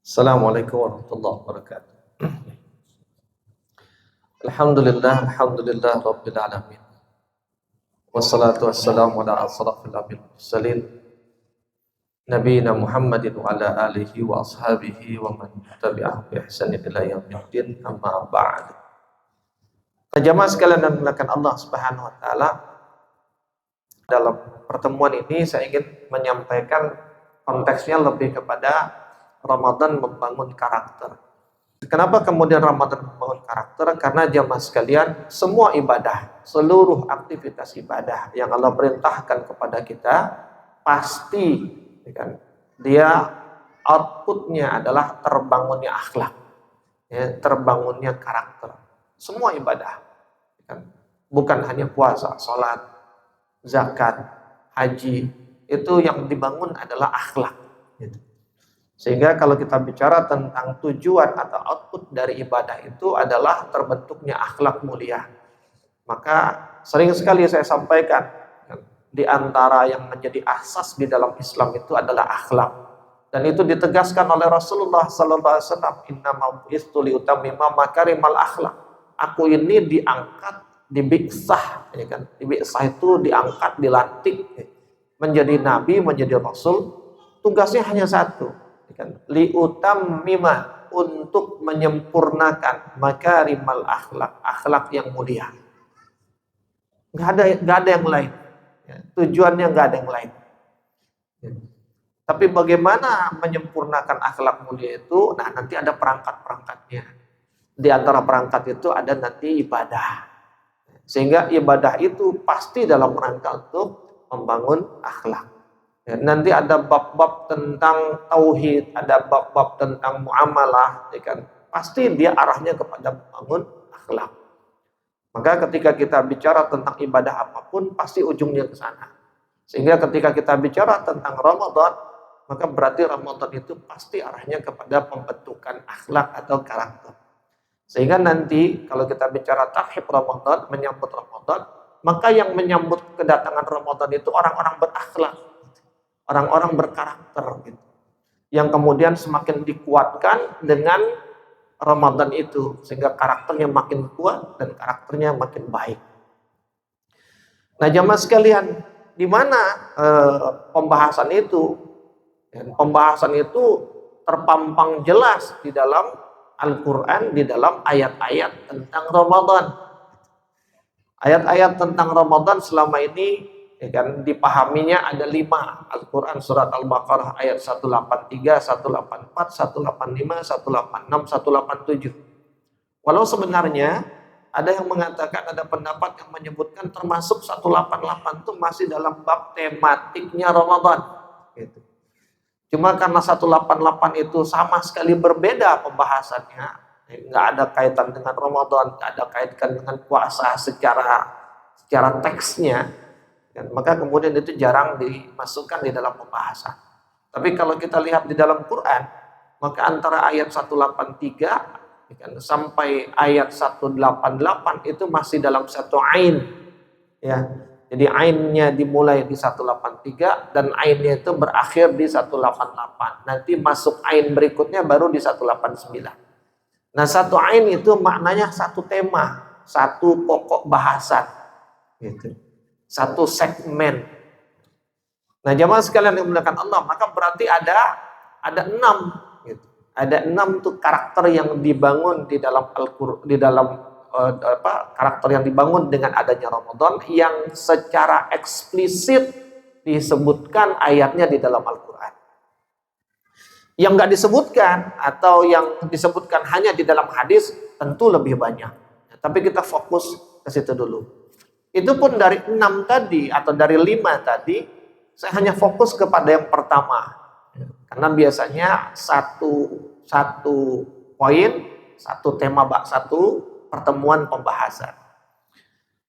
Assalamualaikum warahmatullahi wabarakatuh. Alhamdulillah rabbil alamin. Wassalatu wassalamu ala asrafil anbiya'i wal mursalin nabiyina Muhammadin wa ala alihi wa ashabihi wa man tabi'ahum bi ihsanin ila yaumiddin, amma ba'd. Jamaah sekalian yang dimuliakan Allah Subhanahu wa taala, dalam pertemuan ini saya ingin menyampaikan konteksnya lebih kepada Ramadan membangun karakter. Kenapa kemudian Ramadan membangun karakter? Karena jamaah sekalian, semua ibadah, seluruh aktivitas ibadah yang Allah perintahkan kepada kita, pasti kan, dia outputnya adalah terbangunnya akhlak, ya, terbangunnya karakter. Semua ibadah, kan, bukan hanya puasa, sholat, zakat, haji, itu yang dibangun adalah akhlak. Gitu. Sehingga kalau kita bicara tentang tujuan atau output dari ibadah itu adalah terbentuknya akhlak mulia. Maka sering sekali saya sampaikan, di antara yang menjadi asas di dalam Islam itu adalah akhlak. Dan itu ditegaskan oleh Rasulullah sallallahu alaihi wasallam, "Innama bu'istu liutammima makarimal akhlak." Aku ini diangkat, dibiksah, ya kan? Dibiksah itu diangkat, dilantik menjadi nabi, menjadi rasul. Tugasnya hanya satu, liutammima, untuk menyempurnakan makarimal akhlak, akhlak yang mulia. Nggak ada yang lain. Ya, tujuannya nggak ada yang lain. Ya. Tapi bagaimana menyempurnakan akhlak mulia itu? Nah, nanti ada perangkat-perangkatnya. Di antara perangkat itu ada nanti ibadah. Sehingga ibadah itu pasti dalam rangka untuk membangun akhlak. Ya, nanti ada bab-bab tentang tauhid, ada bab-bab tentang muamalah, ya kan? Pasti dia arahnya kepada membangun akhlak. Maka ketika kita bicara tentang ibadah apapun, pasti ujungnya ke sana. Sehingga ketika kita bicara tentang Ramadan, maka berarti Ramadan itu pasti arahnya kepada pembentukan akhlak atau karakter. Sehingga nanti kalau kita bicara tarhib Ramadan, menyambut Ramadan, maka yang menyambut kedatangan Ramadan itu orang-orang berakhlak, orang-orang berkarakter, gitu, yang kemudian semakin dikuatkan dengan Ramadan itu, sehingga karakternya makin kuat dan karakternya makin baik. Nah, jamaah sekalian, di mana pembahasan itu? Pembahasan itu terpampang jelas di dalam Al-Quran, di dalam ayat-ayat tentang Ramadan. Ayat-ayat tentang Ramadan selama ini, ya kan, dipahaminya ada 5. Al-Quran surat Al-Baqarah ayat 183, 184, 185, 186, 187. Walau sebenarnya ada yang mengatakan, ada pendapat yang menyebutkan termasuk 188 itu masih dalam bab tematiknya Ramadan. Gitu. Cuma karena 188 itu sama sekali berbeda pembahasannya, nggak ada kaitan dengan Ramadan, nggak ada kaitan dengan puasa secara teksnya, dan maka kemudian itu jarang dimasukkan di dalam pembahasan. Tapi kalau kita lihat di dalam Quran, maka antara ayat 183 sampai ayat 188 itu masih dalam satu ain. Ya. Jadi ainnya dimulai di 183 dan ainnya itu berakhir di 188. Nanti masuk ain berikutnya baru di 189. Nah, satu ain itu maknanya satu tema, satu pokok bahasan. Gitu. Satu segmen. Nah, jamaah sekalian yang dimuliakan Allah, maka berarti ada 6, gitu. Ada 6 tuh karakter yang dibangun di dalam Al-Qur'an, di dalam karakter yang dibangun dengan adanya Ramadan, yang secara eksplisit disebutkan ayatnya di dalam Al-Qur'an. Yang nggak disebutkan atau yang disebutkan hanya di dalam hadis tentu lebih banyak. Tapi kita fokus ke situ dulu. Itu pun dari 6 tadi atau dari 5 tadi, saya hanya fokus kepada yang pertama. Karena biasanya satu poin, satu tema, satu pertemuan pembahasan.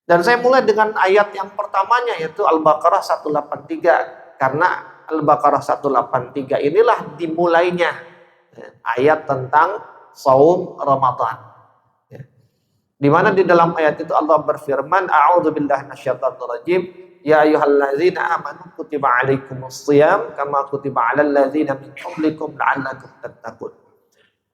Dan saya mulai dengan ayat yang pertamanya, yaitu Al-Baqarah 183. Karena Al-Baqarah 183 inilah dimulainya ayat tentang saum Ramadan. Di mana di dalam ayat itu Allah berfirman, a'udzubillahi minasyaitonir rajim, ya ayyuhallazina amanu kutiba alaikumus shiyam kama kutiba alal ladzina min qablikum la'allakum tattaqun.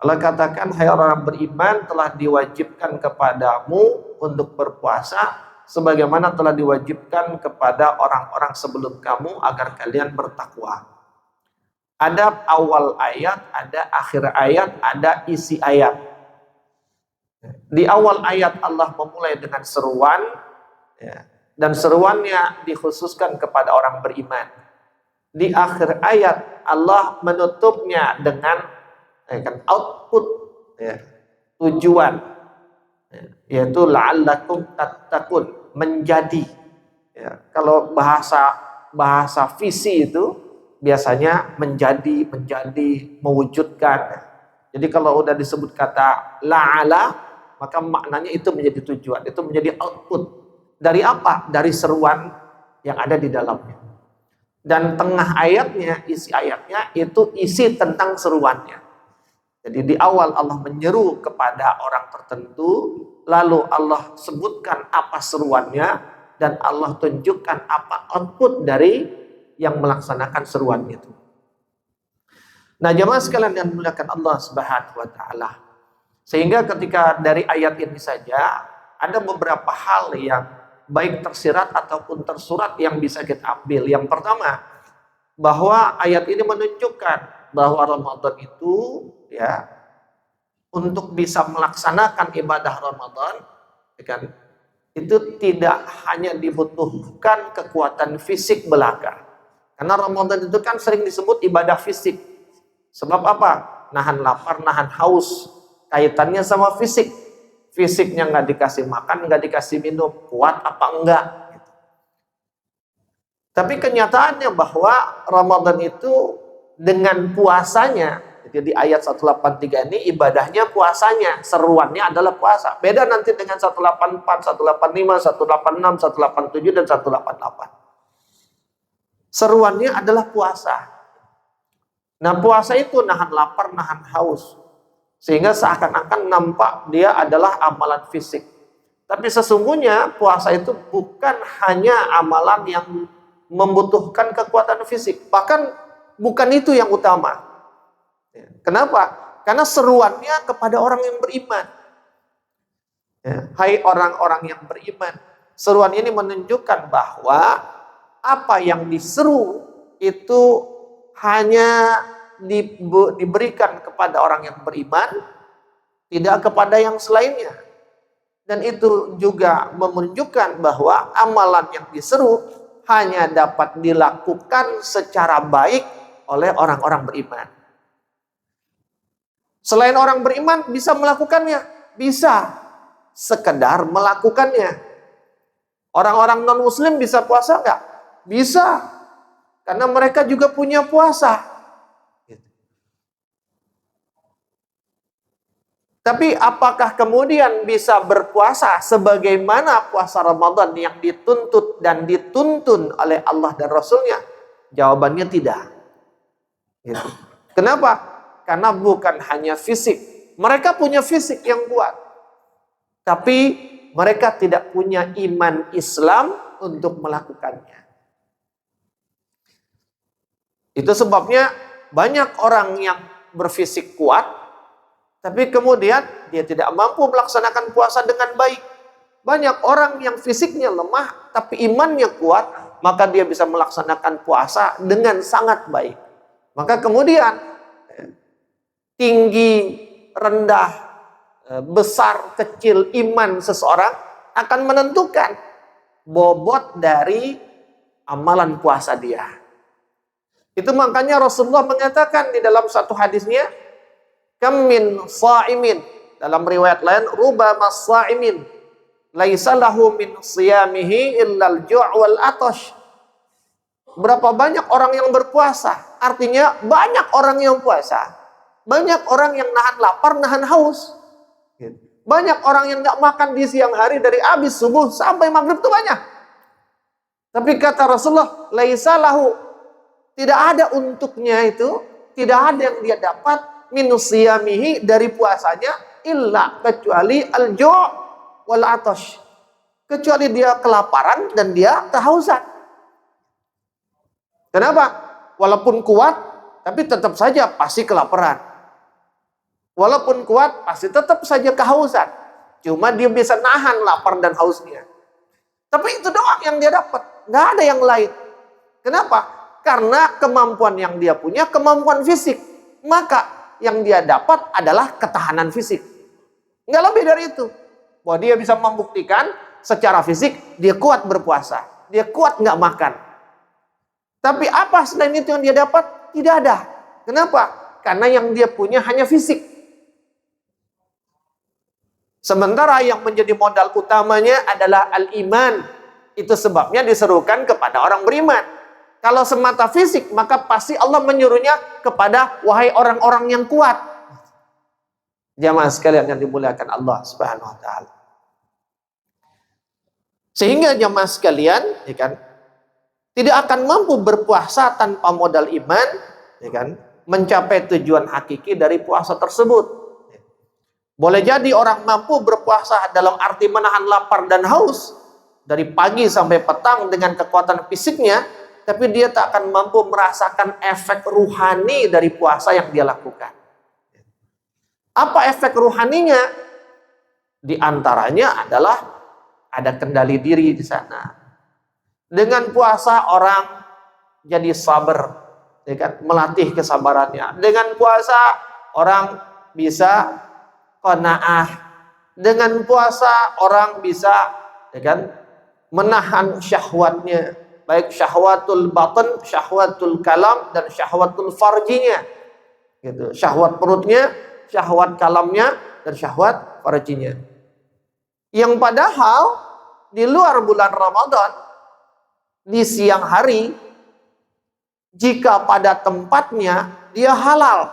Allah katakan, hai orang beriman, telah diwajibkan kepadamu untuk berpuasa sebagaimana telah diwajibkan kepada orang-orang sebelum kamu agar kalian bertakwa. Ada awal ayat, ada akhir ayat, ada isi ayat. Di awal ayat Allah memulai dengan seruan, ya, dan seruannya dikhususkan kepada orang beriman. Di akhir ayat Allah menutupnya dengan output, ya, tujuan, ya, yaitu la'allakum tattaqun, menjadi. Ya, kalau bahasa visi itu biasanya menjadi, mewujudkan. Jadi kalau udah disebut kata la'ala, maka maknanya itu menjadi tujuan, itu menjadi output. Dari apa? Dari seruan yang ada di dalamnya. Dan tengah ayatnya, isi ayatnya itu isi tentang seruannya. Jadi di awal Allah menyeru kepada orang tertentu, lalu Allah sebutkan apa seruannya, dan Allah tunjukkan apa output dari yang melaksanakan seruan itu. Nah, jemaah sekalian yang dimuliakan Allah Subhanahu wa taala. Sehingga ketika dari ayat ini saja ada beberapa hal yang baik tersirat ataupun tersurat yang bisa kita ambil. Yang pertama, bahwa ayat ini menunjukkan bahwa Ramadan itu, ya, untuk bisa melaksanakan ibadah Ramadan, ya kan, itu tidak hanya dibutuhkan kekuatan fisik belaka. Karena Ramadan itu kan sering disebut ibadah fisik. Sebab apa? Nahan lapar, nahan haus. Kaitannya sama fisik. Fisiknya nggak dikasih makan, nggak dikasih minum, kuat apa enggak? Tapi kenyataannya bahwa Ramadan itu dengan puasanya, jadi ayat 183 ini ibadahnya puasanya, seruannya adalah puasa. Beda nanti dengan 184, 185, 186, 187 dan 188. Seruannya adalah puasa. Nah, puasa itu nahan lapar, nahan haus. Sehingga seakan-akan nampak dia adalah amalan fisik. Tapi sesungguhnya puasa itu bukan hanya amalan yang membutuhkan kekuatan fisik. Bahkan bukan itu yang utama. Kenapa? Karena seruannya kepada orang yang beriman. Ya, hai orang-orang yang beriman. Seruan ini menunjukkan bahwa apa yang diseru itu hanya diberikan kepada orang yang beriman, tidak kepada yang selainnya. Dan itu juga menunjukkan bahwa amalan yang diseru hanya dapat dilakukan secara baik oleh orang-orang beriman. Selain orang beriman bisa melakukannya, bisa sekedar melakukannya. Orang-orang non-muslim bisa puasa enggak? Bisa, karena mereka juga punya puasa. Tapi apakah kemudian bisa berpuasa sebagaimana puasa Ramadan yang dituntut dan dituntun oleh Allah dan Rasulnya? Jawabannya tidak. Gitu. Kenapa? Karena bukan hanya fisik. Mereka punya fisik yang kuat. Tapi mereka tidak punya iman Islam untuk melakukannya. Itu sebabnya banyak orang yang berfisik kuat, tapi kemudian dia tidak mampu melaksanakan puasa dengan baik. Banyak orang yang fisiknya lemah, tapi imannya kuat, maka dia bisa melaksanakan puasa dengan sangat baik. Maka kemudian tinggi, rendah, besar, kecil iman seseorang akan menentukan bobot dari amalan puasa dia. Itu makanya Rasulullah mengatakan di dalam satu hadisnya, kam min sha'imin, dalam riwayat lain rubama sha'imin laisa lahu min siyamihi illal ju' wal atash. Berapa banyak orang yang berpuasa? Artinya banyak orang yang puasa, banyak orang yang nahan lapar, nahan haus. Banyak orang yang nggak makan di siang hari dari habis subuh sampai maghrib itu banyak. Tapi kata Rasulullah, laisa lahu, tidak ada untuknya itu, tidak ada yang dia dapat minus siyamihi dari puasanya illa kecuali al-ju' wal atash, kecuali dia kelaparan dan dia kehausan. Kenapa? Walaupun kuat tapi tetap saja pasti kelaparan. Walaupun kuat, pasti tetap saja kehausan. Cuma dia bisa nahan lapar dan hausnya. Tapi itu doang yang dia dapat. Nggak ada yang lain. Kenapa? Karena kemampuan yang dia punya, kemampuan fisik. Maka yang dia dapat adalah ketahanan fisik. Nggak lebih dari itu. Bahwa dia bisa membuktikan secara fisik, dia kuat berpuasa. Dia kuat nggak makan. Tapi apa selain itu yang dia dapat? Tidak ada. Kenapa? Karena yang dia punya hanya fisik. Sementara yang menjadi modal utamanya adalah al-iman. Itu sebabnya diserukan kepada orang beriman. Kalau semata fisik, maka pasti Allah menyuruhnya kepada wahai orang-orang yang kuat. Jamaah sekalian yang dimuliakan Allah Subhanahu wa taala. Sehingga jamaah sekalian, ya kan, tidak akan mampu berpuasa tanpa modal iman, ya kan, mencapai tujuan hakiki dari puasa tersebut. Boleh jadi orang mampu berpuasa dalam arti menahan lapar dan haus dari pagi sampai petang dengan kekuatan fisiknya, tapi dia tak akan mampu merasakan efek ruhani dari puasa yang dia lakukan. Apa efek ruhaninya? Di antaranya adalah ada kendali diri di sana. Dengan puasa orang jadi sabar, ya kan? Melatih kesabarannya. Dengan puasa orang bisa qanaah. Dengan puasa orang bisa, ya kan, menahan syahwatnya, baik syahwatul batin, syahwatul kalam, dan syahwatul farjinya. Gitu. Syahwat perutnya, syahwat kalamnya, dan syahwat farjinya. Yang padahal di luar bulan Ramadan, di siang hari, jika pada tempatnya dia halal,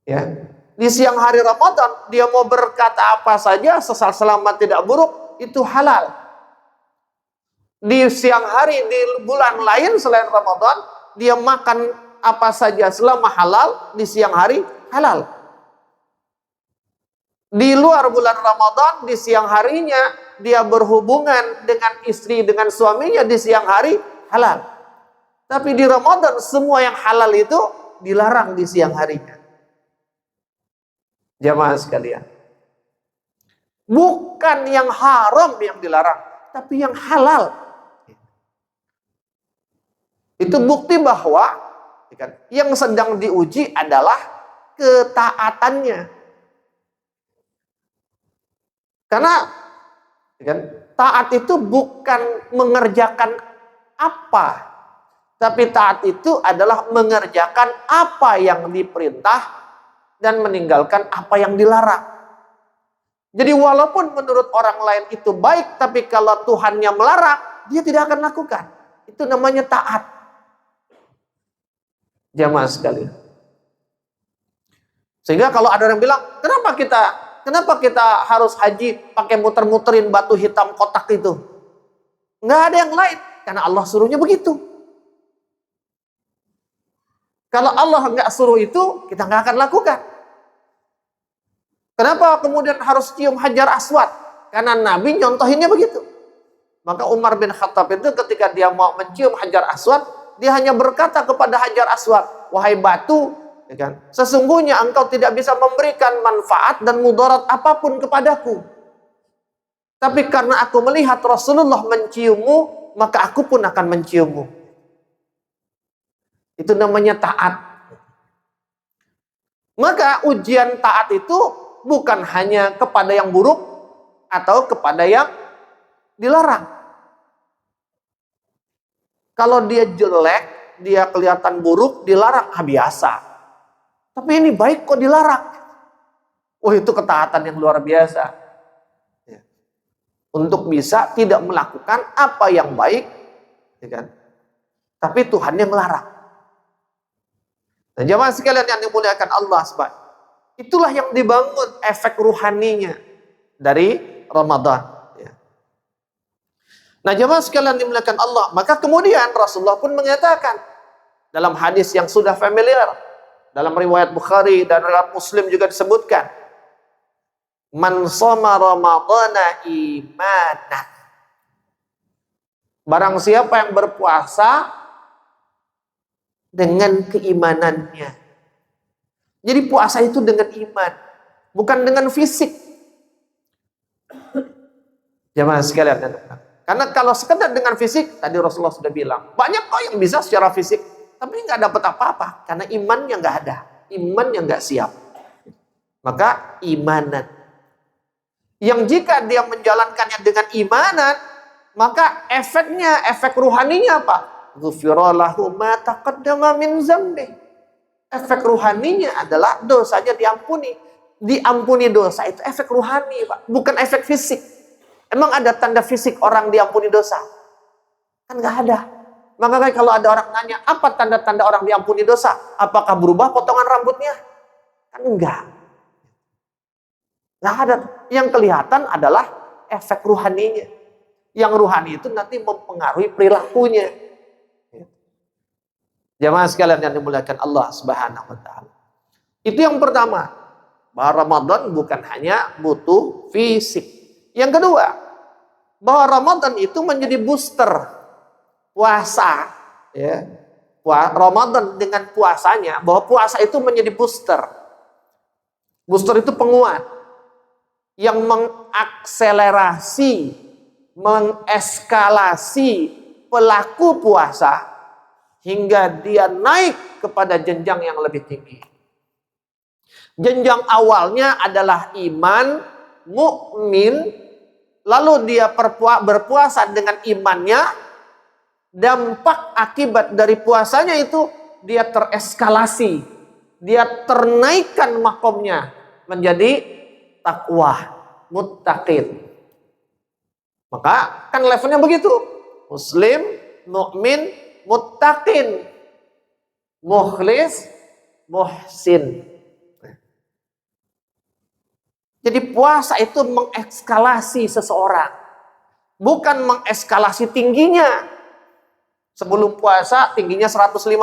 ya. Di siang hari Ramadan, dia mau berkata apa saja, selama tidak buruk, itu halal. Di siang hari, di bulan lain selain Ramadan, dia makan apa saja selama halal, di siang hari, halal. Di luar bulan Ramadan, di siang harinya, dia berhubungan dengan istri, dengan suaminya, di siang hari, halal. Tapi di Ramadan, semua yang halal itu dilarang di siang harinya. Jamaah sekalian, bukan yang haram yang dilarang, tapi yang halal. Itu bukti bahwa yang sedang diuji adalah ketaatannya. Karena taat itu bukan mengerjakan apa, tapi taat itu adalah mengerjakan apa yang diperintah dan meninggalkan apa yang dilarang. Jadi walaupun menurut orang lain itu baik, tapi kalau Tuhannya melarang, dia tidak akan lakukan. Itu namanya taat. Jamaah sekalian. Sehingga kalau ada orang bilang, kenapa kita harus haji pakai muter-muterin batu hitam kotak itu? Nggak ada yang lain, karena Allah suruhnya begitu. Kalau Allah nggak suruh itu, kita nggak akan lakukan. Kenapa kemudian harus cium Hajar Aswad? Karena Nabi nyontohinnya begitu. Maka Umar bin Khattab itu ketika dia mau mencium Hajar Aswad, dia hanya berkata kepada Hajar Aswad, wahai batu, ya kan, sesungguhnya engkau tidak bisa memberikan manfaat dan mudarat apapun kepadaku. Tapi karena aku melihat Rasulullah menciummu, maka aku pun akan menciummu. Itu namanya taat. Maka ujian taat itu bukan hanya kepada yang buruk atau kepada yang dilarang. Kalau dia jelek, dia kelihatan buruk, dilarang, biasa. Tapi ini baik kok dilarang. Oh, itu ketaatan yang luar biasa. Ya. Untuk bisa tidak melakukan apa yang baik, ya kan? Tapi Tuhan yang melarang. Nah, jamaah sekalian yang dimuliakan Allah subhanahu. Itulah yang dibangun efek ruhaninya dari Ramadan. Ya. Nah, jamaah sekalian dimuliakan Allah, maka kemudian Rasulullah pun mengatakan dalam hadis yang sudah familiar, dalam riwayat Bukhari dan riwayat Muslim juga disebutkan, man shoma ramadhana imanan. Barang siapa yang berpuasa dengan keimanannya. Jadi puasa itu dengan iman, bukan dengan fisik. Jamaah sekalian, karena kalau sekedar dengan fisik, tadi Rasulullah sudah bilang, banyak kok yang bisa secara fisik, tapi nggak dapat apa-apa, karena imannya nggak ada, imannya nggak siap. Maka imanan, yang jika dia menjalankannya dengan imanan, maka efeknya, efek ruhaninya apa? Ghufira lahu ma taqaddama min dzambi. Efek ruhaninya adalah dosanya diampuni. Diampuni dosa itu efek ruhani, Pak, bukan efek fisik. Emang ada tanda fisik orang diampuni dosa? Kan nggak ada. Maka kalau ada orang nanya, apa tanda-tanda orang diampuni dosa? Apakah berubah potongan rambutnya? Kan enggak. Nggak ada. Yang kelihatan adalah efek ruhaninya. Yang ruhani itu nanti mempengaruhi perilakunya. Jamaah sekalian yang dimuliakan Allah Subhanahu wa taala. Itu yang pertama. Bahwa Ramadan bukan hanya butuh fisik. Yang kedua, bahwa Ramadan itu menjadi booster puasa, ya. Ramadan dengan puasanya, bahwa puasa itu menjadi booster. Booster itu penguat yang mengakselerasi, mengeskalasi pelaku puasa hingga dia naik kepada jenjang yang lebih tinggi. Jenjang awalnya adalah iman, mukmin, lalu dia berpuasa dengan imannya, dampak akibat dari puasanya itu dia tereskalasi, dia ternaikkan makomnya menjadi takwa, muttaqin. Maka kan levelnya begitu, muslim, mukmin, muttaqin, mukhlis, muhsin. Jadi puasa itu mengekskalasi seseorang, bukan mengekskalasi tingginya. Sebelum puasa tingginya 150,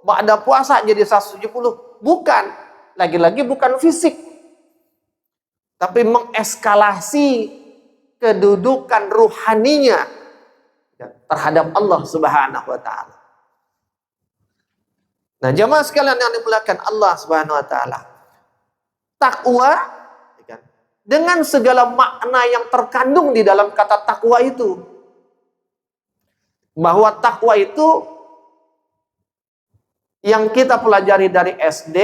ba'da puasa jadi 170. Bukan, lagi-lagi bukan fisik, tapi mengeskalasi kedudukan ruhaninya terhadap Allah Subhanahu wa taala. Nah, jamaah sekalian yang dimuliakan Allah Subhanahu wa taala, takwa dengan segala makna yang terkandung di dalam kata takwa itu. Bahwa takwa itu yang kita pelajari dari SD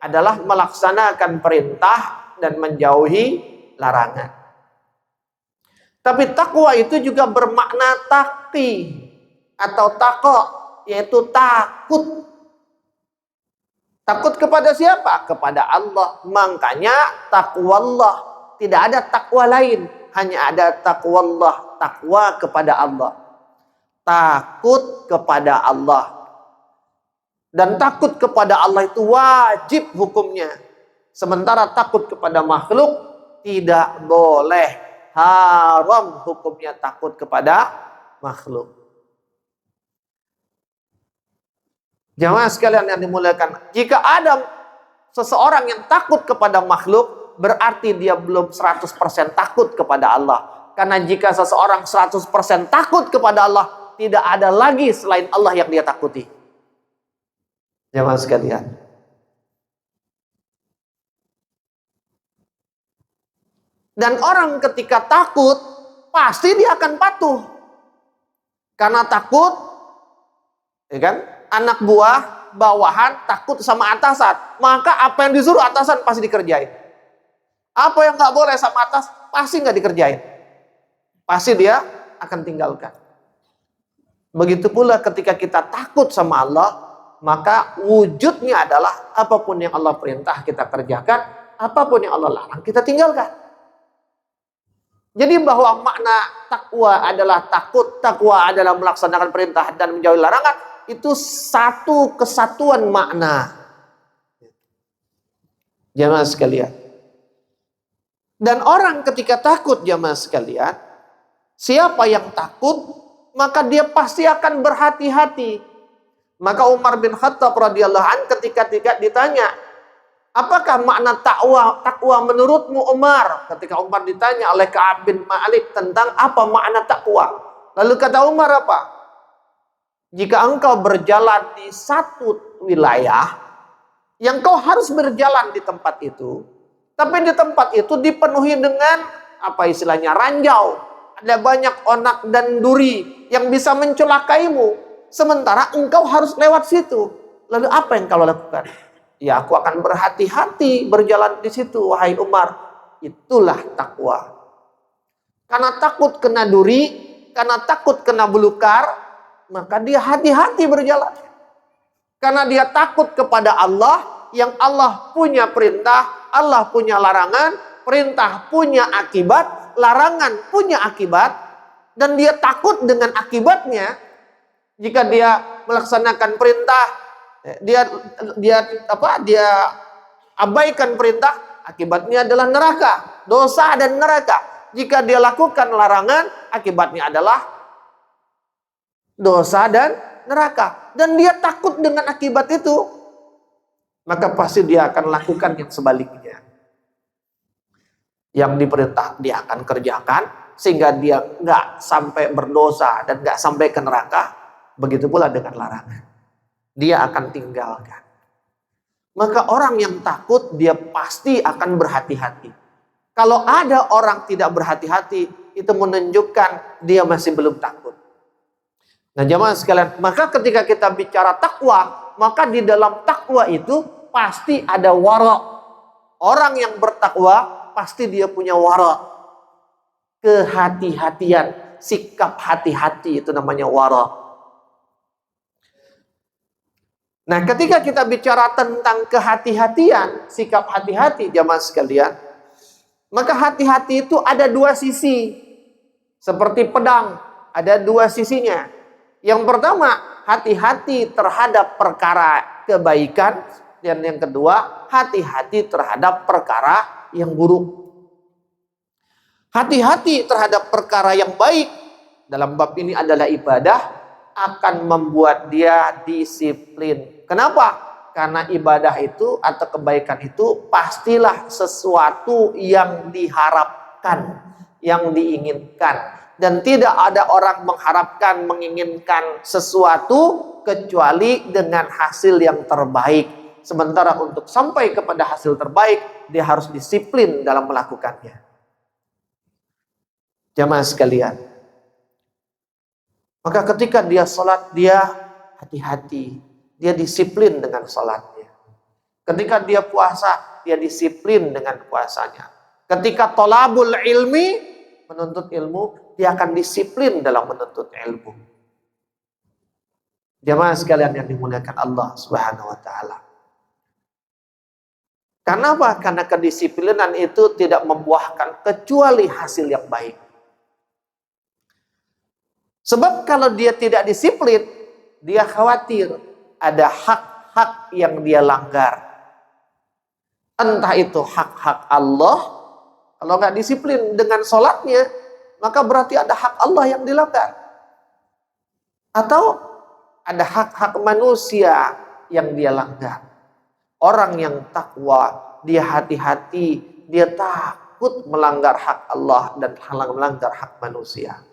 adalah melaksanakan perintah dan menjauhi larangan. Tapi takwa itu juga bermakna taqi atau taqa, yaitu takut. Takut kepada siapa? Kepada Allah. Makanya takwallah. Tidak ada takwa lain. Hanya ada takwallah. Takwa kepada Allah. Takut kepada Allah. Dan takut kepada Allah itu wajib hukumnya. Sementara takut kepada makhluk tidak boleh. Haram hukumnya takut kepada makhluk. Jamaah sekalian yang dimuliakan, jika ada seseorang yang takut kepada makhluk, berarti dia belum 100% takut kepada Allah. Karena jika seseorang 100% takut kepada Allah, tidak ada lagi selain Allah yang dia takuti. Jamaah sekalian. Dan orang ketika takut, pasti dia akan patuh. Karena takut, ya kan? Anak buah, bawahan, takut sama atasan. Maka apa yang disuruh atasan pasti dikerjain. Apa yang nggak boleh sama atas, pasti nggak dikerjain. Pasti dia akan tinggalkan. Begitu pula ketika kita takut sama Allah, maka wujudnya adalah apapun yang Allah perintah kita kerjakan, apapun yang Allah larang kita tinggalkan. Jadi bahwa makna takwa adalah takut, takwa adalah melaksanakan perintah dan menjauhi larangan, itu satu kesatuan makna. Jamaah sekalian. Dan orang ketika takut, jamaah sekalian, siapa yang takut, maka dia pasti akan berhati-hati. Maka Umar bin Khattab radhiyallahu anhu ketika ditanya, apakah makna takwa menurutmu Umar? Ketika Umar ditanya oleh Ka'ab bin Malik tentang apa makna takwa. Lalu kata Umar apa? Jika engkau berjalan di satu wilayah, yang kau harus berjalan di tempat itu, tapi di tempat itu dipenuhi dengan apa istilahnya, ranjau. Ada banyak onak dan duri yang bisa mencelakaimu, sementara engkau harus lewat situ. Lalu apa yang kau lakukan? Ya, aku akan berhati-hati berjalan di situ, wahai Umar. Itulah takwa. Karena takut kena duri, karena takut kena belukar, maka dia hati-hati berjalan. Karena dia takut kepada Allah, yang Allah punya perintah, Allah punya larangan, perintah punya akibat, larangan punya akibat, dan dia takut dengan akibatnya. Jika dia melaksanakan perintah, dia abaikan perintah, akibatnya adalah neraka, dosa dan neraka. Jika dia lakukan larangan, akibatnya adalah dosa dan neraka. Dan dia takut dengan akibat itu, maka pasti dia akan lakukan yang sebaliknya. Yang diperintah dia akan kerjakan, sehingga dia nggak sampai berdosa dan nggak sampai ke neraka. Begitu pula dengan larangan, dia akan tinggalkan. Maka orang yang takut, dia pasti akan berhati-hati. Kalau ada orang tidak berhati-hati, itu menunjukkan dia masih belum takut. Nah jemaah sekalian, maka ketika kita bicara takwa, maka di dalam takwa itu pasti ada wara. Orang yang bertakwa pasti dia punya wara, kehati-hatian, sikap hati-hati, itu namanya wara. Nah ketika kita bicara tentang kehati-hatian, sikap hati-hati jemaah sekalian, maka hati-hati itu ada dua sisi. Seperti pedang, ada dua sisinya. Yang pertama, hati-hati terhadap perkara kebaikan. Dan yang kedua, hati-hati terhadap perkara yang buruk. Hati-hati terhadap perkara yang baik, dalam bab ini adalah ibadah, akan membuat dia disiplin. Kenapa? Karena ibadah itu atau kebaikan itu pastilah sesuatu yang diharapkan, yang diinginkan. Dan tidak ada orang mengharapkan, menginginkan sesuatu kecuali dengan hasil yang terbaik. Sementara untuk sampai kepada hasil terbaik, dia harus disiplin dalam melakukannya. Jamaah sekalian, maka ketika dia sholat, dia hati-hati, dia disiplin dengan sholatnya. Ketika dia puasa, dia disiplin dengan puasanya. Ketika tolabul ilmi, menuntut ilmu, dia akan disiplin dalam menuntut ilmu. Jamaah sekalian yang dimuliakan Allah Subhanahu wa taala. Karena apa? Karena kedisiplinan itu tidak membuahkan kecuali hasil yang baik. Sebab kalau dia tidak disiplin, dia khawatir ada hak-hak yang dia langgar. Entah itu hak-hak Allah, kalau nggak disiplin dengan sholatnya, maka berarti ada hak Allah yang dilanggar. Atau ada hak-hak manusia yang dia langgar. Orang yang takwa, dia hati-hati, dia takut melanggar hak Allah dan melanggar hak manusia.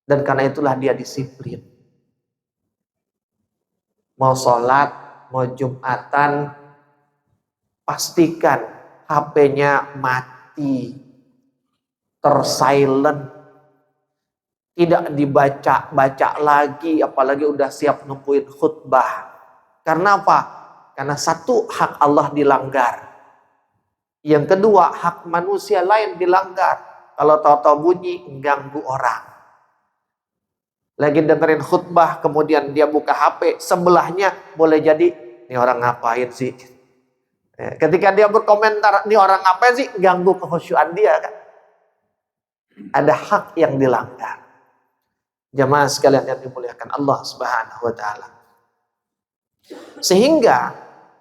Dan karena itulah dia disiplin. Mau sholat, mau Jumatan, pastikan HP-nya mati, tersilent, tidak dibaca-baca lagi, apalagi udah siap nungguin khutbah. Karena apa? Karena satu, hak Allah dilanggar. Yang kedua, hak manusia lain dilanggar. Kalau tahu-tahu bunyi, ganggu orang. Lagi dengerin khutbah, kemudian dia buka HP, sebelahnya boleh jadi, ini orang ngapain sih? Ketika dia berkomentar, ini orang ngapain sih? Ganggu kekhusyuan dia kan. Ada hak yang dilanggar. Jamaah sekalian yang dimuliakan Allah Subhanahu wa taala. Sehingga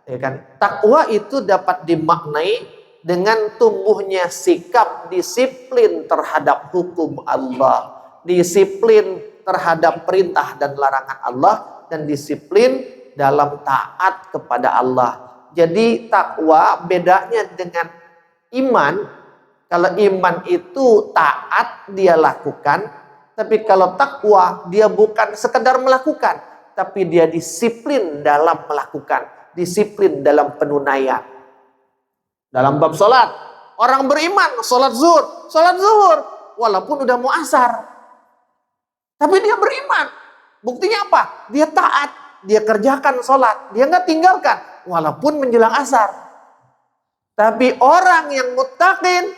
ya kan, takwa itu dapat dimaknai dengan tumbuhnya sikap disiplin terhadap hukum Allah, disiplin terhadap perintah dan larangan Allah, dan disiplin dalam taat kepada Allah. Jadi takwa bedanya dengan iman. Kalau iman itu taat dia lakukan, tapi kalau takwa dia bukan sekedar melakukan, tapi dia disiplin dalam melakukan. disiplin dalam penunaian. Dalam bab sholat, orang beriman sholat zuhur, walaupun udah mau asar, tapi dia beriman. Buktinya apa? Dia taat, dia kerjakan sholat, dia nggak tinggalkan, walaupun menjelang asar. Tapi orang yang muttaqin,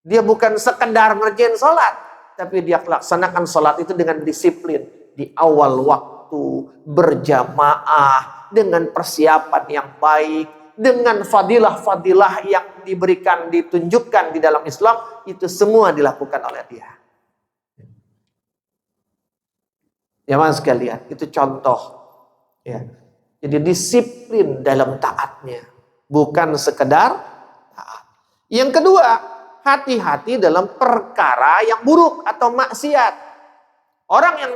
dia bukan sekedar ngerjain sholat, tapi dia laksanakan sholat itu dengan disiplin di awal waktu, berjamaah, dengan persiapan yang baik, dengan fadilah-fadilah yang diberikan, ditunjukkan di dalam Islam, itu semua dilakukan oleh dia. Jamaah sekalian, itu contoh. Ya. Jadi disiplin dalam taatnya, bukan sekedar taat. Yang kedua, hati-hati dalam perkara yang buruk atau maksiat. Orang yang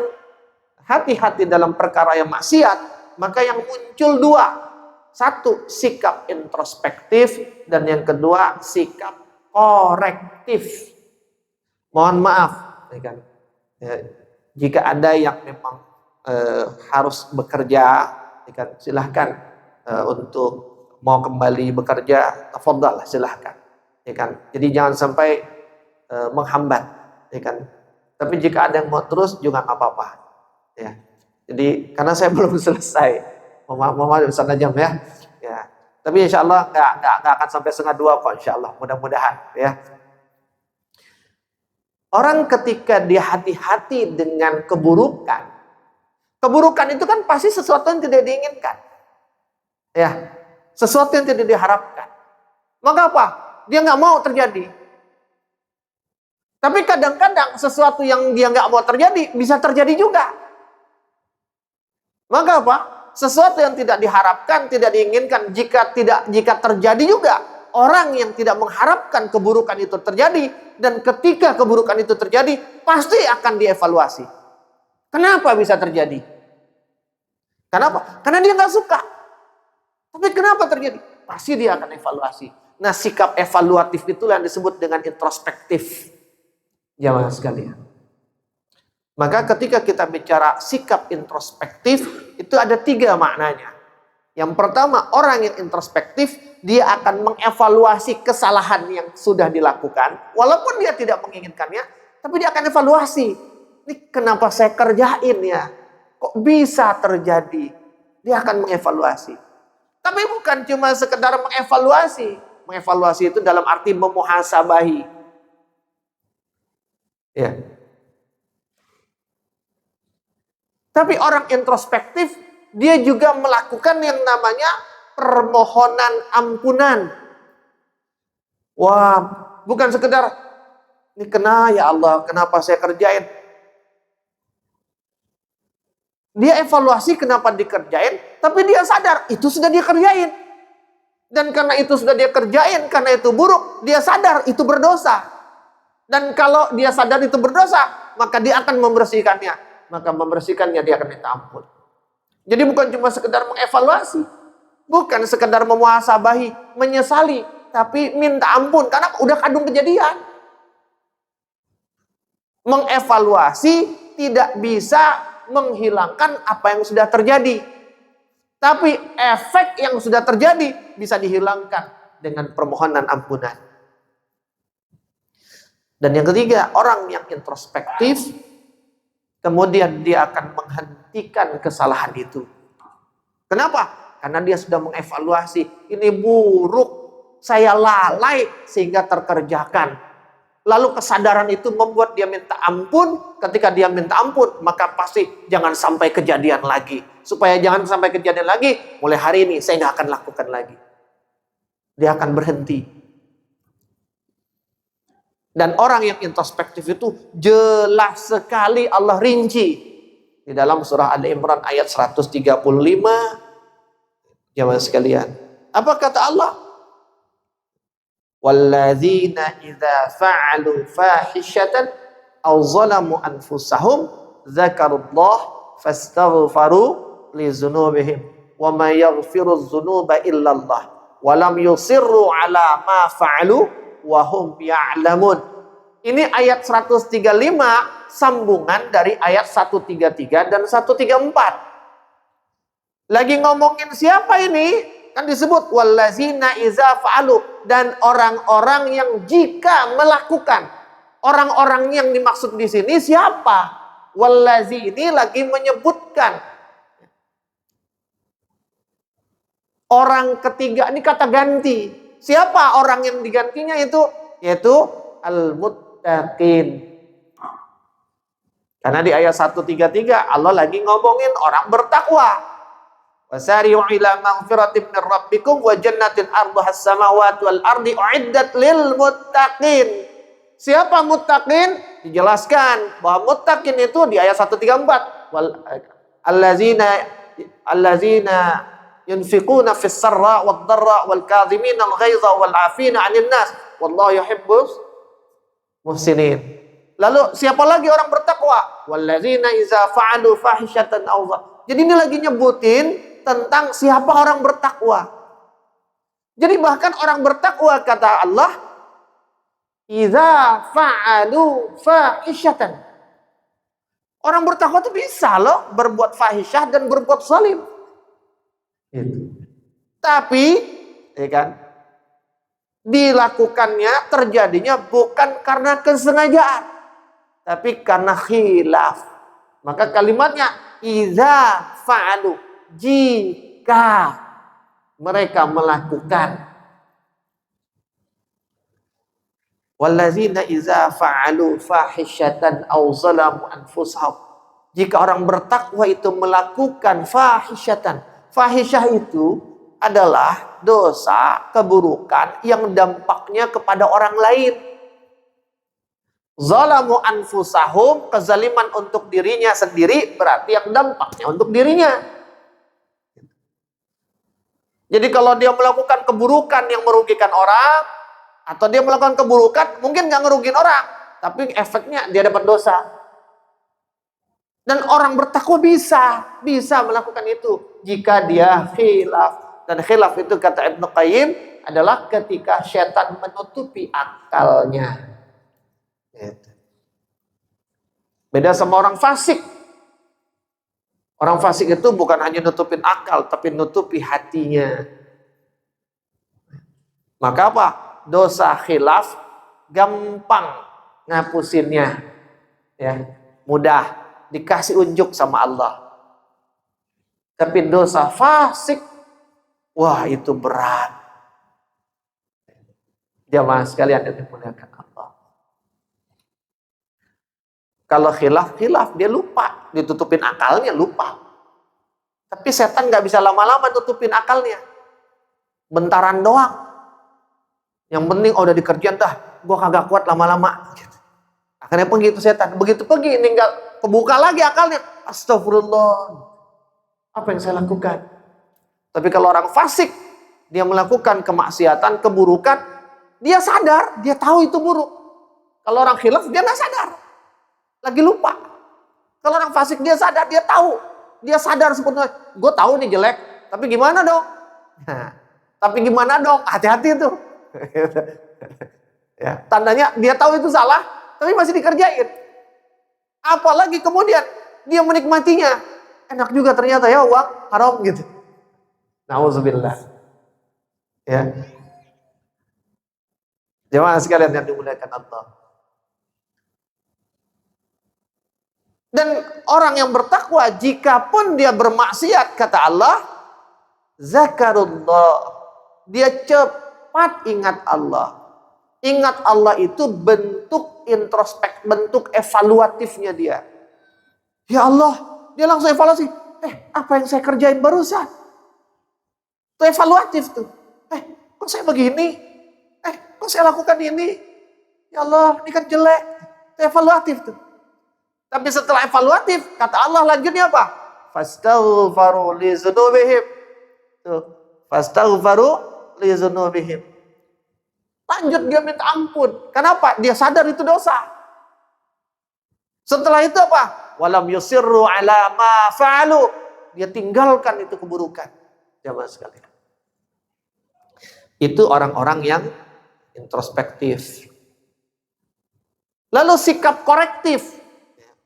hati-hati dalam perkara yang maksiat, maka yang muncul dua. Satu, sikap introspektif, dan yang kedua, sikap korektif. Mohon maaf, ya, jika ada yang memang harus bekerja, ya, silahkan untuk mau kembali bekerja, tafadhal, silahkan. Ya kan? Jadi jangan sampai menghambat, ya kan? Tapi jika ada yang mau terus juga nggak apa-apa, ya. Jadi karena saya belum selesai, mohon sana jam ya. Tapi insya Allah nggak akan sampai 1:30 kok, insya Allah, mudah-mudahan ya. Orang ketika dia hati-hati dengan keburukan itu kan pasti sesuatu yang tidak diinginkan, ya, sesuatu yang tidak diharapkan. Maka apa? Dia nggak mau terjadi. Tapi kadang-kadang sesuatu yang dia nggak mau terjadi bisa terjadi juga. Maka apa? Sesuatu yang tidak diharapkan, tidak diinginkan, jika terjadi juga, orang yang tidak mengharapkan keburukan itu terjadi, dan ketika keburukan itu terjadi, pasti akan dievaluasi. Kenapa bisa terjadi? Kenapa? Karena dia nggak suka. Tapi kenapa terjadi? Pasti dia akan evaluasi. Nah, sikap evaluatif itulah yang disebut dengan introspektif. Jamaah sekalian. Maka ketika kita bicara sikap introspektif, itu ada 3 maknanya. Yang pertama, orang yang introspektif, dia akan mengevaluasi kesalahan yang sudah dilakukan, walaupun dia tidak menginginkannya, tapi dia akan evaluasi. Ini kenapa saya kerjain ya? Kok bisa terjadi? Dia akan mengevaluasi. Tapi bukan cuma sekedar mengevaluasi. Mengevaluasi itu dalam arti memuhasabahi. Ya. Tapi orang introspektif, dia juga melakukan yang namanya permohonan ampunan. Wah, bukan sekedar, ini kena ya Allah, kenapa saya kerjain? Dia evaluasi kenapa dikerjain, tapi dia sadar, itu sudah dia kerjain. Dan karena itu sudah dia kerjain, karena itu buruk, dia sadar itu berdosa. Dan kalau dia sadar itu berdosa, maka dia akan membersihkannya. Maka membersihkannya, dia akan minta ampun. Jadi bukan cuma sekedar mengevaluasi, bukan sekedar memuhasabahi, menyesali, tapi minta ampun karena udah kadung kejadian. Mengevaluasi tidak bisa menghilangkan apa yang sudah terjadi, tapi efek yang sudah terjadi bisa dihilangkan dengan permohonan ampunan. Dan yang ketiga, orang yang introspektif, kemudian dia akan menghentikan kesalahan itu. Kenapa? Karena dia sudah mengevaluasi, ini buruk, saya lalai sehingga terkerjakan. Lalu kesadaran itu membuat dia minta ampun. Ketika dia minta ampun, maka pasti jangan sampai kejadian lagi. Supaya jangan sampai kejadian lagi, mulai hari ini saya nggak akan lakukan lagi. Dia akan berhenti. Dan orang yang introspektif itu jelas sekali Allah rinci di dalam surah Ali Imran ayat 135. Jamaah sekalian, apa kata Allah? Walladzina idza fa'alu fahishatan aw zalamu anfusahum dzakarullah fastaghfaru li dzunubihim wa may yaghfiru dzunuba illallah wa lam yusirru ala ma fa'alu wa hum ya'lamun. Ini ayat 135 sambungan dari ayat 133 dan 134. Lagi ngomongin siapa ini? Kan disebut wallazina iza fa'alu, dan orang-orang yang jika melakukan. Orang-orang yang dimaksud di sini siapa? Wallazi ini lagi menyebutkan orang ketiga, ini kata ganti. Siapa orang yang digantinya itu? Yaitu al-muttaqin. Karena di ayat 133 Allah lagi ngomongin orang bertakwa. Wasari'u ila maghfiratin min rabbikum wa jannatin arduhas samawati wal ardi uiddat lil muttaqin. Siapa muttaqin? Dijelaskan bahwa muttaqin itu di ayat 134. Allazina yunfiquna fis sarra wad dharra wal kadhimina al ghaiza wal 'afina 'anil nas wallahu yuhibbus muhsinin. Lalu siapa lagi orang bertakwa? Wallazina iza fa'alu fahishatan aw. Jadi ini lagi nyebutin tentang siapa orang bertakwa. Jadi bahkan orang bertakwa kata Allah, iza fa'alu fahishatan. Orang bertakwa itu bisa loh berbuat fahisyah dan berbuat zalim. Gitu. Tapi, ya kan, dilakukannya, terjadinya bukan karena kesengajaan, tapi karena khilaf. Maka kalimatnya iza fa'alu, jika mereka melakukan. Wallazina iza fa'alu fahishatan aw zalamu anfusahum. Jika orang bertakwa itu melakukan fahishatan. Fahisyah itu adalah dosa, keburukan yang dampaknya kepada orang lain. Zalamu anfusahum, kezaliman untuk dirinya sendiri, berarti yang dampaknya untuk dirinya. Jadi kalau dia melakukan keburukan yang merugikan orang, atau dia melakukan keburukan, mungkin nggak ngerugin orang, tapi efeknya dia dapat dosa. Dan orang bertakwa bisa melakukan itu jika dia khilaf. Dan khilaf itu kata Ibnu Qayyim adalah ketika setan menutupi akalnya. Beda sama orang fasik. Orang fasik itu bukan hanya nutupin akal, tapi nutupi hatinya. Maka apa? Dosa khilaf gampang ngapusinnya. Ya, mudah. Dikasih unjuk sama Allah. Tapi dosa fasik, wah itu berat. Jamaah sekalian yang dimuliakan Allah. Kalau khilaf dia lupa, ditutupin akalnya lupa. Tapi setan nggak bisa lama-lama tutupin akalnya. Bentaran doang. Yang penting udah dikerjain dah, gua kagak kuat lama-lama. Akhirnya pergi itu setan. Begitu pergi, tinggal kebuka lagi akalnya. Astagfirullah. Apa yang saya lakukan? Tapi kalau orang fasik, dia melakukan kemaksiatan, keburukan, dia sadar, dia tahu itu buruk. Kalau orang khilaf, dia nggak sadar. Lagi lupa. Kalau orang fasik, dia sadar, dia tahu. Dia sadar sebetulnya, gue tahu nih jelek, tapi gimana dong? Nah, tapi gimana dong? Hati-hati tuh. Ya, tandanya dia tahu itu salah, tapi masih dikerjain. Apalagi kemudian dia menikmatinya. Enak juga ternyata ya uang haram gitu. Nauzubillah. Ya. Jemaah sekalian yang dimuliakan Allah. Dan orang yang bertakwa jika pun dia bermaksiat kata Allah, zakarullah. Dia cepat ingat Allah. Ingat Allah itu bentuk introspek, bentuk evaluatifnya dia. Ya Allah, dia langsung evaluasi. Apa yang saya kerjain barusan? Itu evaluatif tuh. Kok saya begini? Kok saya lakukan ini? Ya Allah, ini kan jelek. Itu evaluatif tuh. Tapi setelah evaluatif, kata Allah lanjutnya apa? Fastaghfaru li dzunubihim. Tuh, fastaghfaru li dzunubihim. Lanjut dia minta ampun. Kenapa? Dia sadar itu dosa. Setelah itu apa? Walam yusirru ala ma fa'alu. Dia tinggalkan itu keburukan. Jamaah sekalian. Itu orang-orang yang introspektif. Lalu sikap korektif.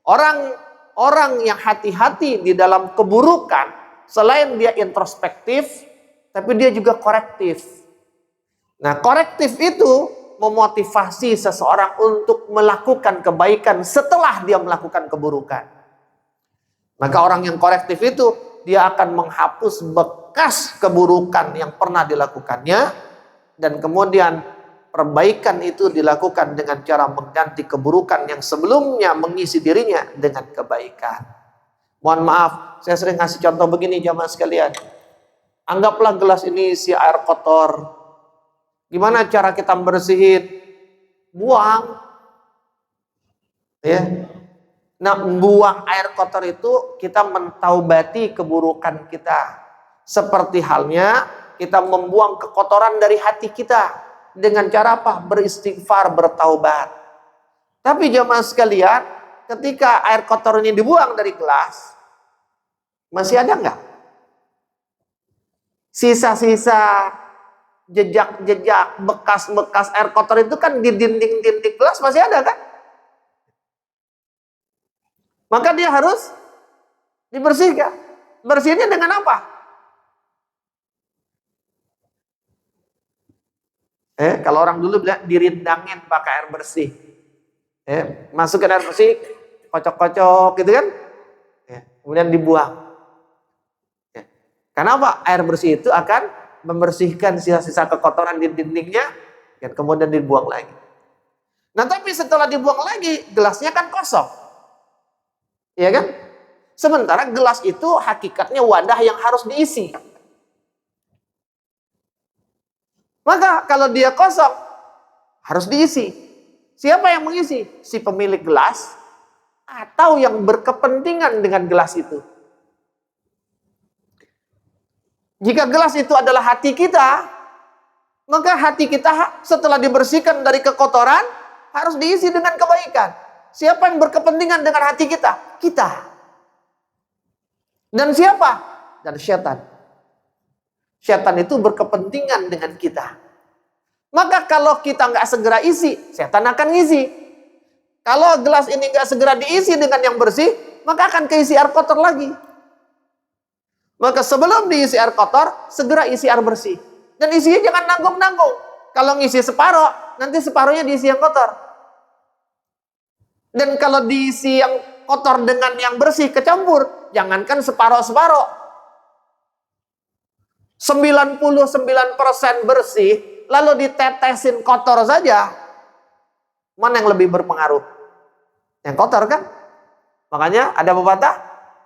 Orang yang hati-hati di dalam keburukan, selain dia introspektif, tapi dia juga korektif. Nah, korektif itu memotivasi seseorang untuk melakukan kebaikan setelah dia melakukan keburukan. Maka orang yang korektif itu, dia akan menghapus bekas keburukan yang pernah dilakukannya, dan kemudian perbaikan itu dilakukan dengan cara mengganti keburukan yang sebelumnya mengisi dirinya dengan kebaikan. Mohon maaf, saya sering ngasih contoh begini jamaah sekalian. Anggaplah gelas ini isi air kotor. Gimana cara kita bersihin? Buang. Ya. Nah, buang air kotor itu kita mentaubati keburukan kita. Seperti halnya kita membuang kekotoran dari hati kita. Dengan cara apa? Beristighfar, bertaubat. Tapi jamaah sekalian, ketika air kotor ini dibuang dari gelas, masih ada nggak sisa-sisa, jejak-jejak, bekas-bekas air kotor itu kan di dinding-dinding gelas masih ada kan? Maka dia harus dibersihkan. Bersihnya dengan apa? Kalau orang dulu bilang dirindangin pakai air bersih. Masukin air bersih, kocok-kocok gitu kan? Kemudian dibuang. Karena apa? Air bersih itu akan membersihkan sisa-sisa kekotoran di dindingnya, dan kemudian dibuang lagi. Nah, tapi setelah dibuang lagi, gelasnya kan kosong. Iya kan? Sementara gelas itu hakikatnya wadah yang harus diisi. Maka kalau dia kosong, harus diisi. Siapa yang mengisi? Si pemilik gelas atau yang berkepentingan dengan gelas itu. Jika gelas itu adalah hati kita, maka hati kita setelah dibersihkan dari kekotoran harus diisi dengan kebaikan. Siapa yang berkepentingan dengan hati kita? Kita. Dan siapa? Dan setan. Setan itu berkepentingan dengan kita. Maka kalau kita nggak segera isi, setan akan ngisi. Kalau gelas ini nggak segera diisi dengan yang bersih, maka akan keisi air kotor lagi. Maka sebelum diisi air kotor, segera isi air bersih. Dan isinya jangan nanggung-nanggung. Kalau ngisi separuh, nanti separuhnya diisi yang kotor. Dan kalau diisi yang kotor dengan yang bersih kecampur, jangankan separuh-separuh. 99% bersih, lalu ditetesin kotor saja. Mana yang lebih berpengaruh? Yang kotor kan? Makanya ada pepatah,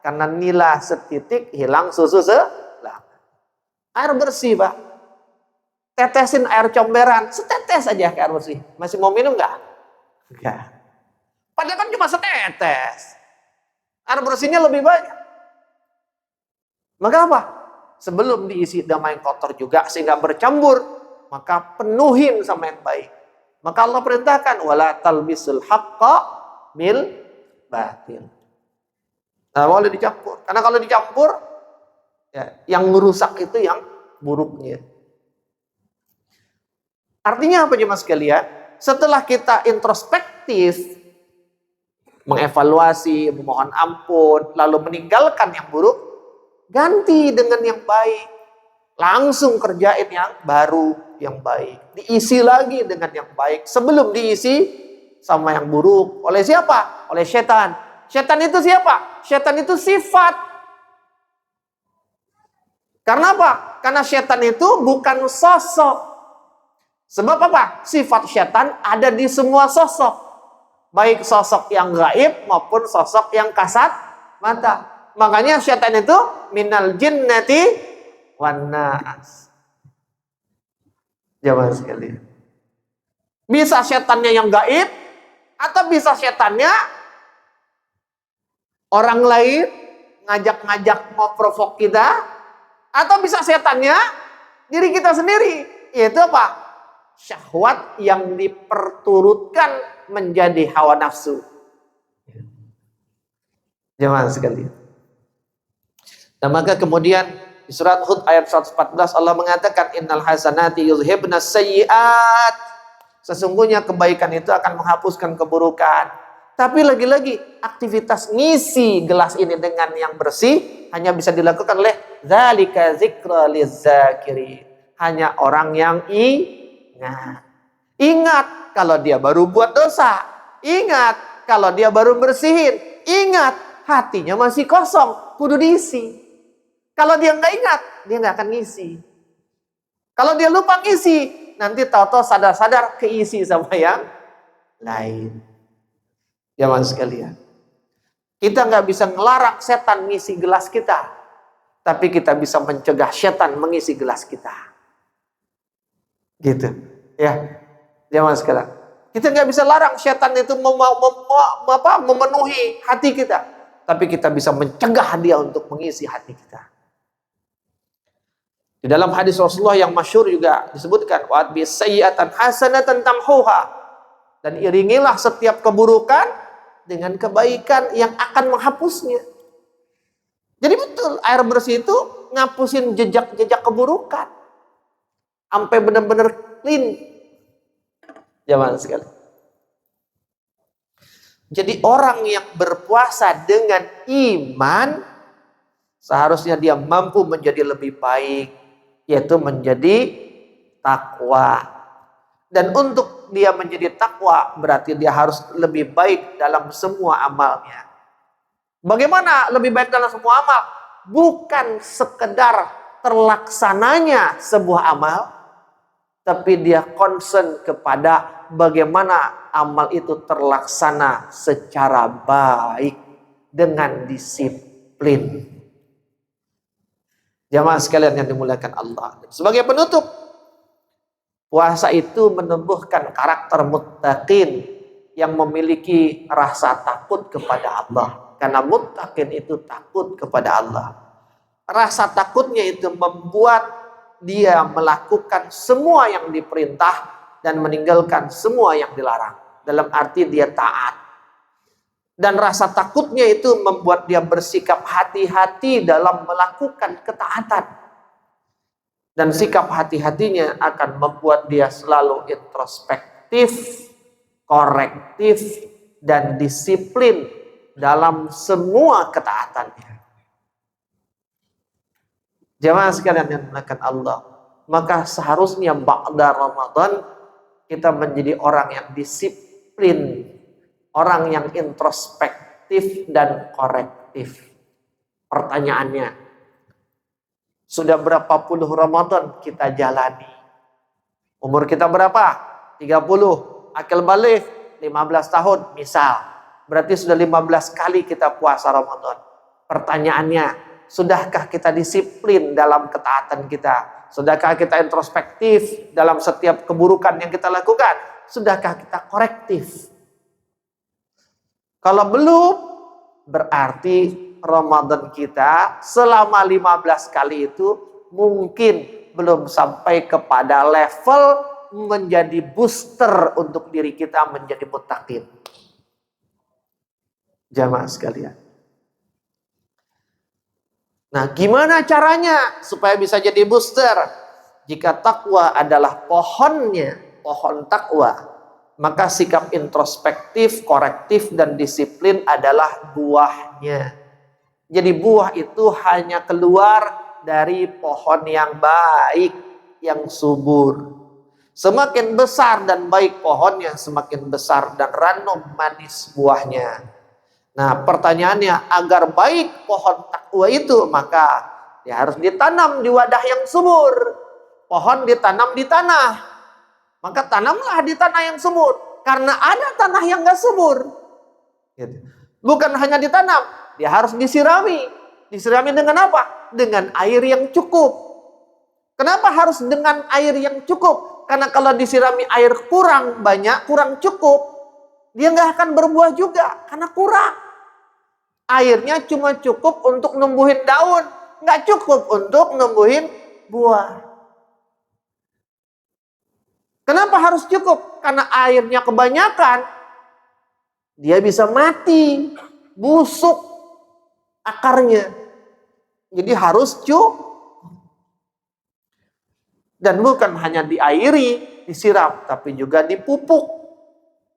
karena nila setitik hilang susu selang. Air bersih, Pak. Tetesin air comberan, setetes aja ke air bersih. Masih mau minum nggak? Enggak. Padahal kan cuma setetes. Air bersihnya lebih banyak. Maka apa? Sebelum diisi damai kotor juga sehingga bercampur, maka penuhin sama yang baik. Maka Allah perintahkan wala talbisul haqqa bil batil. Nah, boleh dicampur. Karena kalau dicampur, ya, yang merusak itu yang buruknya. Artinya apa jemaah sekalian? Setelah kita introspektif, mengevaluasi, memohon ampun, lalu meninggalkan yang buruk, ganti dengan yang baik. Langsung kerjain yang baru, yang baik. Diisi lagi dengan yang baik. Sebelum diisi sama yang buruk. Oleh siapa? Oleh setan. Setan itu siapa? Setan itu sifat. Karena apa? Karena setan itu bukan sosok. Sebab apa? Sifat setan ada di semua sosok. Baik sosok yang gaib maupun sosok yang kasat mata. Makanya setan itu minal jinnati wan nas. Jamaah sekalian. Bisa setannya yang gaib atau bisa setannya orang lain ngajak-ngajak mau provok kita, atau bisa setannya diri kita sendiri. Yaitu apa? Syahwat yang diperturutkan menjadi hawa nafsu. Jemaah sekalian. Dan maka kemudian di surat Hud ayat 114 Allah mengatakan innal hasanati yuzhibnas sayyiat. Sesungguhnya kebaikan itu akan menghapuskan keburukan. Tapi lagi-lagi aktivitas ngisi gelas ini dengan yang bersih hanya bisa dilakukan oleh Dzalika dzikra liz-zakirin. Hanya orang yang ingat. Ingat kalau dia baru buat dosa. Ingat kalau dia baru bersihin. Ingat hatinya masih kosong, kudu diisi. Kalau dia nggak ingat, dia nggak akan ngisi. Kalau dia lupa ngisi, nanti tahu-tahu sadar-sadar keisi sama yang lain. Jamaah sekalian, kita nggak bisa ngelarang setan ngisi gelas kita, tapi kita bisa mencegah setan mengisi gelas kita. Gitu, ya, jamaah sekalian. Kita nggak bisa larang setan itu memenuhi hati kita, tapi kita bisa mencegah dia untuk mengisi hati kita. Di dalam hadis Rasulullah yang masyhur juga disebutkan, wa bi sayyi'atan hasanatan tamhuha, dan iringilah setiap keburukan dengan kebaikan yang akan menghapusnya. Jadi betul, air bersih itu ngapusin jejak-jejak keburukan sampai benar-benar clean. Jamaah sekali. Jadi orang yang berpuasa dengan iman seharusnya dia mampu menjadi lebih baik, yaitu menjadi takwa. Dan untuk dia menjadi takwa berarti dia harus lebih baik dalam semua amalnya. Bagaimana lebih baik dalam semua amal? Bukan sekedar terlaksananya sebuah amal, tapi dia concern kepada bagaimana amal itu terlaksana secara baik dengan disiplin. Jamaah sekalian yang dimuliakan Allah. Sebagai penutup, puasa itu menumbuhkan karakter muttaqin yang memiliki rasa takut kepada Allah. Karena muttaqin itu takut kepada Allah. Rasa takutnya itu membuat dia melakukan semua yang diperintah dan meninggalkan semua yang dilarang. Dalam arti dia taat. Dan rasa takutnya itu membuat dia bersikap hati-hati dalam melakukan ketaatan. Dan sikap hati-hatinya akan membuat dia selalu introspektif, korektif, dan disiplin dalam semua ketaatannya. Jamaah sekalian yang dimuliakan Allah, maka seharusnya ba'da Ramadan kita menjadi orang yang disiplin, orang yang introspektif dan korektif. Pertanyaannya, sudah berapa puluh Ramadan kita jalani? Umur kita berapa? 30. Akil balik 15 tahun misal. Berarti sudah 15 kali kita puasa Ramadan. Pertanyaannya, sudahkah kita disiplin dalam ketaatan kita? Sudahkah kita introspektif dalam setiap keburukan yang kita lakukan? Sudahkah kita korektif? Kalau belum, berarti Ramadan kita selama 15 kali itu mungkin belum sampai kepada level menjadi booster untuk diri kita menjadi muttaqin. Jamaah sekalian. Nah, gimana caranya supaya bisa jadi booster? Jika takwa adalah pohonnya, pohon takwa, maka sikap introspektif, korektif, dan disiplin adalah buahnya. Jadi buah itu hanya keluar dari pohon yang baik, yang subur. Semakin besar dan baik pohonnya, semakin besar dan ranum manis buahnya. Nah, pertanyaannya, agar baik pohon takwa itu, maka dia harus ditanam di wadah yang subur. Pohon ditanam di tanah. Maka tanamlah di tanah yang subur. Karena ada tanah yang gak subur. Gitu. Bukan hanya ditanam, dia harus disirami. Disirami dengan apa? Dengan air yang cukup. Kenapa harus dengan air yang cukup? Karena kalau disirami air kurang banyak, kurang cukup, dia gak akan berbuah juga. Karena kurang. Airnya cuma cukup untuk numbuhin daun. Gak cukup untuk numbuhin buah. Kenapa harus cukup? Karena airnya kebanyakan, dia bisa mati, busuk akarnya. Jadi harus cukup. Dan bukan hanya diairi, disiram, tapi juga dipupuk.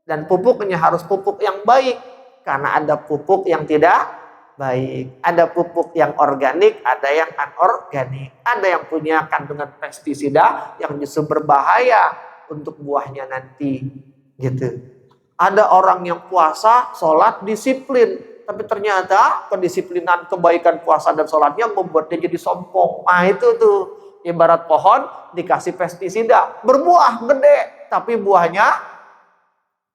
Dan pupuknya harus pupuk yang baik. Karena ada pupuk yang tidak baik. Ada pupuk yang organik, ada yang anorganik. Ada yang punya kandungan pestisida yang justru berbahaya untuk buahnya nanti. Gitu. Ada orang yang puasa, sholat, disiplin. Tapi ternyata kedisiplinan, kebaikan puasa dan sholatnya membuat dia jadi sombong. Nah itu tuh, ibarat pohon dikasih pestisida. Berbuah gede, tapi buahnya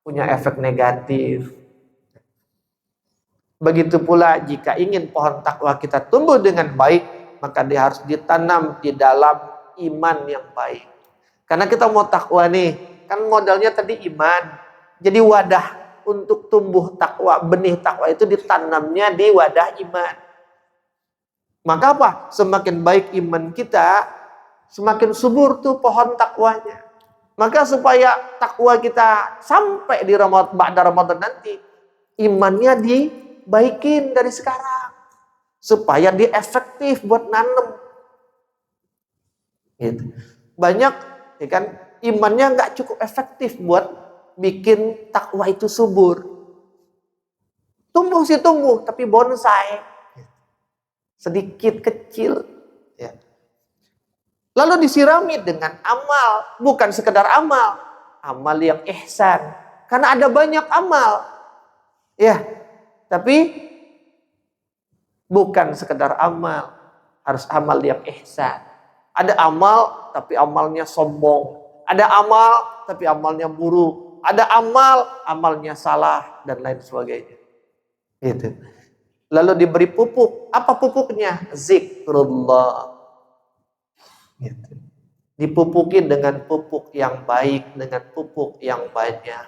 punya efek negatif. Begitu pula jika ingin pohon takwa kita tumbuh dengan baik, maka dia harus ditanam di dalam iman yang baik. Karena kita mau takwa nih, kan modalnya tadi iman. Jadi wadah untuk tumbuh takwa, benih takwa itu ditanamnya di wadah iman. Maka apa? Semakin baik iman kita, semakin subur tuh pohon takwanya. Maka supaya takwa kita sampai di Ramadan nanti, imannya dibaikin dari sekarang supaya dia efektif buat nanem. Gitu. Banyak ya kan imannya nggak cukup efektif buat bikin takwa itu subur. Tumbuh sih tumbuh, tapi bonsai sedikit kecil. Ya. Lalu disirami dengan amal, bukan sekedar amal, amal yang ihsan. Karena ada banyak amal, ya, tapi bukan sekedar amal, harus amal yang ihsan. Ada amal, tapi amalnya sombong. Ada amal, tapi amalnya buruk. Ada amal, amalnya salah, dan lain sebagainya. Gitu. Lalu diberi pupuk. Apa pupuknya? Zikrullah. Gitu. Dipupuki dengan pupuk yang baik, dengan pupuk yang banyak.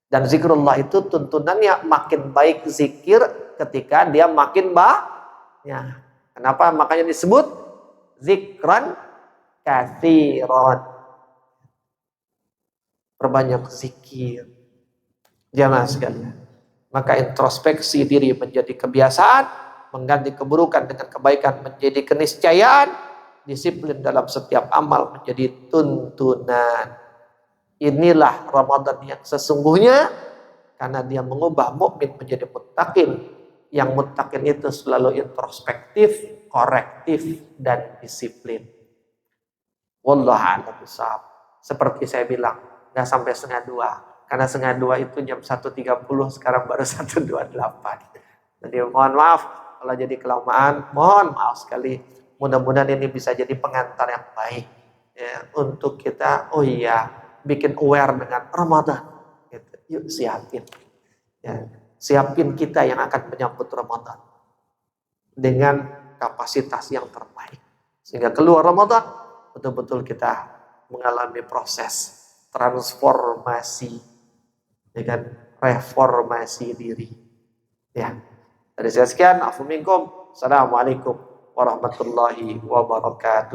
Dan zikrullah itu tuntunannya makin baik zikir ketika dia makin banyak. Kenapa? Makanya disebut zikran katsiran. Perbanyak zikir. Jamaah sekalian. Maka introspeksi diri menjadi kebiasaan, mengganti keburukan dengan kebaikan menjadi keniscayaan, disiplin dalam setiap amal menjadi tuntunan. Inilah Ramadan yang sesungguhnya, karena dia mengubah mukmin menjadi muttaqin. Yang muttaqin itu selalu introspektif, korektif, dan disiplin. Wallahu a'lam bishawab. Seperti saya bilang, nggak sampai 1:30. Karena 1:30 itu jam 1:30, sekarang baru 1:28. Jadi mohon maaf kalau jadi kelamaan, mohon maaf sekali. Mudah-mudahan ini bisa jadi pengantar yang baik ya, untuk kita. Oh iya, bikin aware dengan Ramadan. Gitu. Yuk siapin, ya, siapin kita yang akan menyambut Ramadan dengan kapasitas yang terbaik, sehingga keluar Ramadan betul-betul kita mengalami proses transformasi, ya kan, reformasi diri. Ya, dari saya sekian. Assalamualaikum warahmatullahi wabarakatuh.